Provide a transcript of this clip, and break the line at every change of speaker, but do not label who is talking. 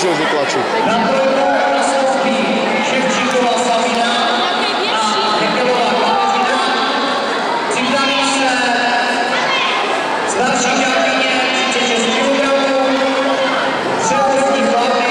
nemůže už vytlačit.
Na trojku nastoupí Ševčíková Sabina a Hekelová Kateřina. Připraví se starší žákyně 36 kg, přední chlapy